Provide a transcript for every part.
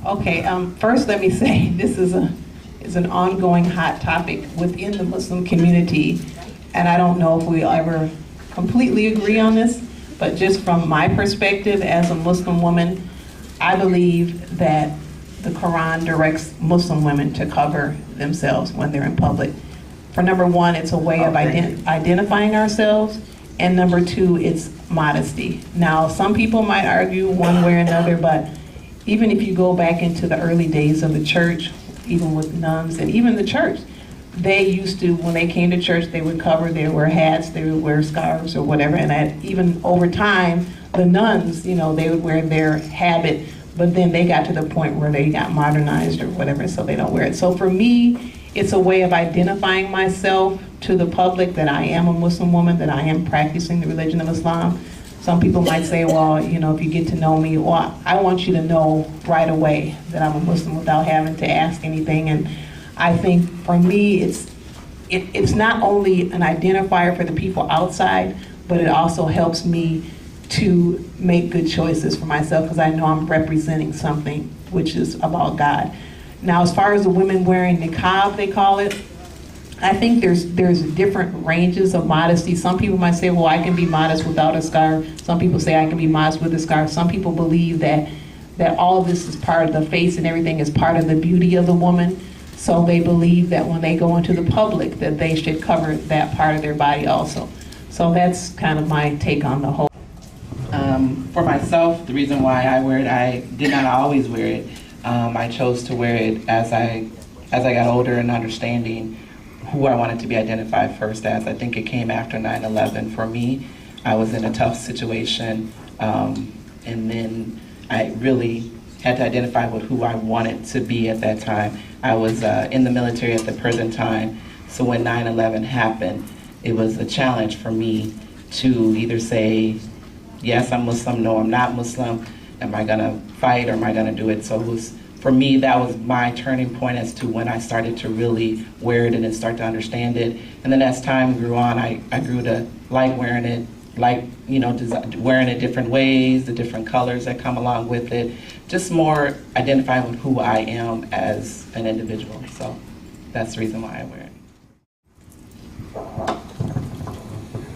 Okay, first let me say this is an ongoing hot topic within the Muslim community, and I don't know if we'll ever completely agree on this, but just from my perspective as a Muslim woman, I believe that the Quran directs Muslim women to cover themselves when they're in public. For number one, it's a way of identifying ourselves, and number two, it's modesty. Now, some people might argue one way or another, but even if you go back into the early days of the church, even with nuns and even the church, they used to, when they came to church, they would cover, they would wear hats, they would wear scarves or whatever, and that even over time, the nuns, you know, they would wear their habit, but then they got to the point where they got modernized or whatever, so they don't wear it. So for me, it's a way of identifying myself to the public that I am a Muslim woman, that I am practicing the religion of Islam. Some people might say, well, you know, if you get to know me, well, I want you to know right away that I'm a Muslim without having to ask anything. And I think for me, it's not only an identifier for the people outside, but it also helps me to make good choices for myself because I know I'm representing something which is about God. Now, as far as the women wearing niqab, they call it, I think there's different ranges of modesty. Some people might say, well, I can be modest without a scarf. Some people say I can be modest with a scarf. Some people believe that all of this is part of the face and everything is part of the beauty of the woman. So they believe that when they go into the public that they should cover that part of their body also. So that's kind of my take on the whole. For myself, the reason why I wear it, I did not always wear it. I chose to wear it as I got older and understanding who I wanted to be identified first as. I think it came after 9/11 for me. I was in a tough situation, and then I really had to identify with who I wanted to be at that time. I was in the military at the present time, so when 9/11 happened, it was a challenge for me to either say, yes, I'm Muslim, no, I'm not Muslim. Am I gonna fight or am I gonna do it? So it was, for me, that was my turning point as to when I started to really wear it and then start to understand it. And then as time grew on, I grew to like wearing it, like, you know, wearing it different ways, the different colors that come along with it, just more identifying with who I am as an individual. So that's the reason why I wear it.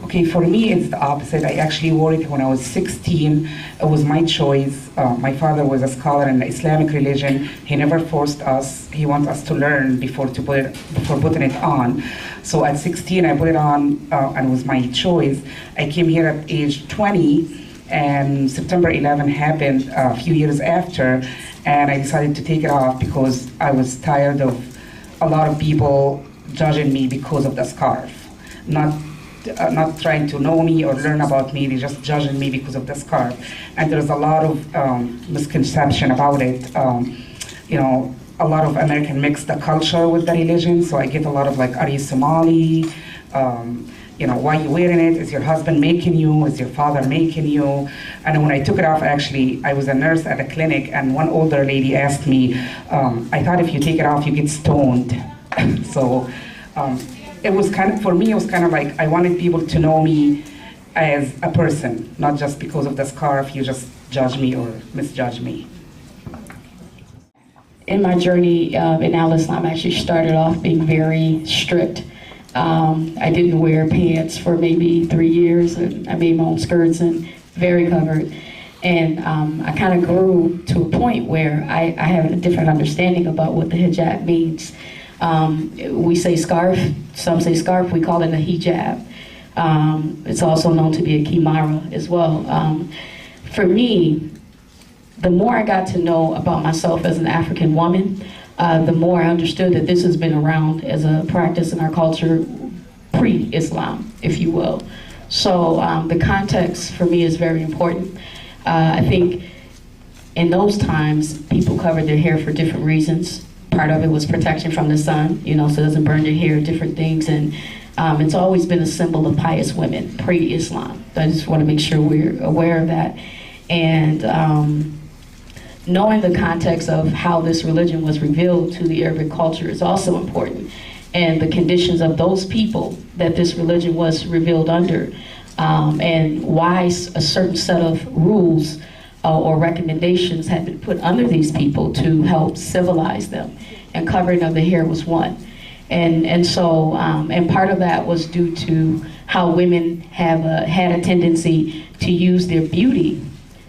Okay, for me, it's the opposite. I actually wore it when I was 16. It was my choice. My father was a scholar in the Islamic religion. He never forced us. He wants us to learn before putting it on. So at 16, I put it on, and it was my choice. I came here at age 20, and September 11 happened a few years after, and I decided to take it off because I was tired of a lot of people judging me because of the scarf. Not trying to know me or learn about me, they're just judging me because of the scarf. And there's a lot of misconception about it. You know, a lot of American mix the culture with the religion, so I get a lot of like, are you Somali? You know, why are you wearing it? Is your husband making you? Is your father making you? And when I took it off, actually, I was a nurse at a clinic, and one older lady asked me, I thought if you take it off, you get stoned. So, it was kind of, for me, it was kind of like I wanted people to know me as a person, not just because of the scarf, you just judge me or misjudge me. In my journey in Al-Islam, I actually started off being very strict. I didn't wear pants for maybe 3 years, and I made my own skirts and very covered. And I kind of grew to a point where I have a different understanding about what the hijab means. We say scarf, some say scarf, we call it a hijab. It's also known to be a kimara as well. For me, the more I got to know about myself as an African woman, the more I understood that this has been around as a practice in our culture pre-Islam, if you will. So the context for me is very important. I think in those times, people covered their hair for different reasons. Part of it was protection from the sun, you know, so it doesn't burn your hair, different things. And it's always been a symbol of pious women, pre-Islam. I just want to make sure we're aware of that. And knowing the context of how this religion was revealed to the Arabic culture is also important. And the conditions of those people that this religion was revealed under. And why a certain set of rules or recommendations had been put under these people to help civilize them, and covering of the hair was one. And so part of that was due to how women have had a tendency to use their beauty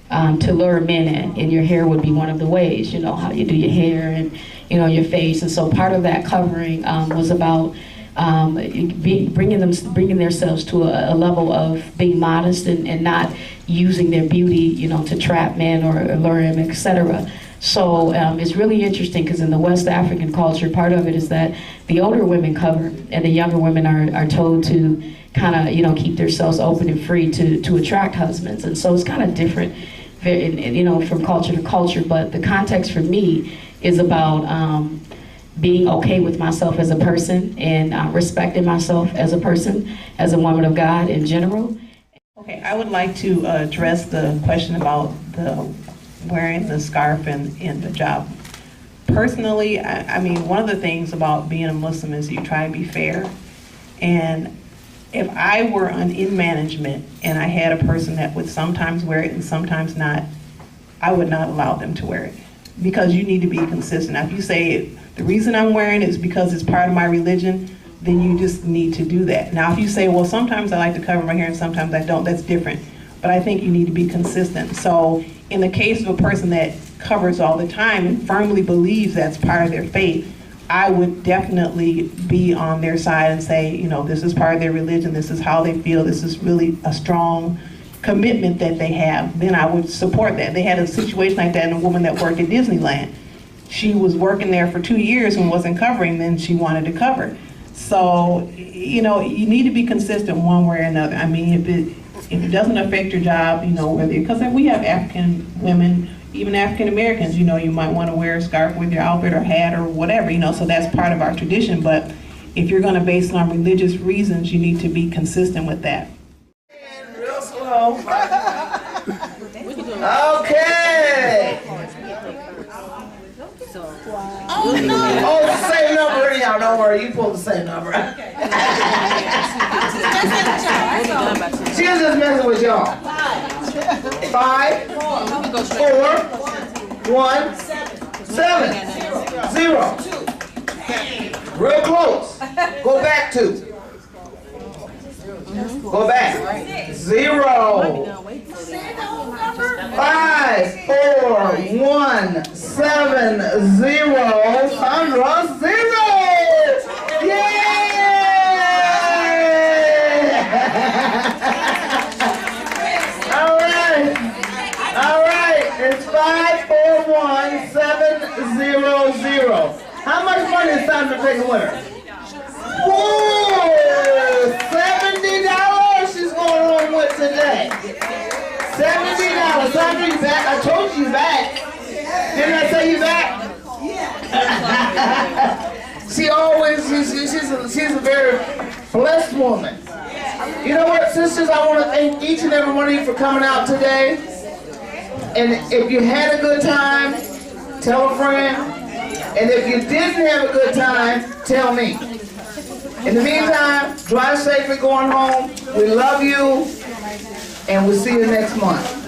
to lure men in, and your hair would be one of the ways, you know, how you do your hair and, you know, your face. And so part of that covering was about bringing themselves to a level of being modest and not using their beauty, you know, to trap men or lure him, etc. So it's really interesting because in the West African culture, part of it is that the older women cover and the younger women are told to kind of, you know, keep themselves open and free to attract husbands. And so it's kind of different, you know, from culture to culture. But the context for me is about being okay with myself as a person and respecting myself as a person, as a woman of God in general. Okay, I would like to address the question about wearing the scarf in the job. Personally, I mean, one of the things about being a Muslim is you try to be fair. And if I were in management and I had a person that would sometimes wear it and sometimes not, I would not allow them to wear it. Because you need to be consistent. Now, if you say, the reason I'm wearing it is because it's part of my religion, then you just need to do that. Now, if you say, well, sometimes I like to cover my hair and sometimes I don't, that's different. But I think you need to be consistent. So in the case of a person that covers all the time and firmly believes that's part of their faith, I would definitely be on their side and say, you know, this is part of their religion, this is how they feel, this is really a strong commitment that they have. Then I would support that. They had a situation like that in a woman that worked at Disneyland. She was working there for 2 years and wasn't covering, then she wanted to cover. So, you know, you need to be consistent one way or another. I mean, if it doesn't affect your job, you know, whether, because we have African women, even African Americans, you know, you might want to wear a scarf with your outfit or hat or whatever, you know, so that's part of our tradition. But if you're going to base it on religious reasons, you need to be consistent with that. Real slow. Okay. Oh, the same number anyhow, don't worry, you pull the same number. She was just messing with y'all. 5, 4, 1, 7, 0. Real close. Go back 2. Go back. 0. 5, 4, 1, 7, 0. Sandra, 0. Yay! All right. All right. It's 5, 4, 1, 7, 0, 0. How much money is Sandra taking with her? Whoa! $70 she's going home with today. $70. Sandra, you back? I told you back. Didn't I say you back? She always, she's a very blessed woman. You know what, sisters? I want to thank each and every one of you for coming out today. And if you had a good time, tell a friend. And if you didn't have a good time, tell me. In the meantime, drive safely going home. We love you. And we'll see you next month.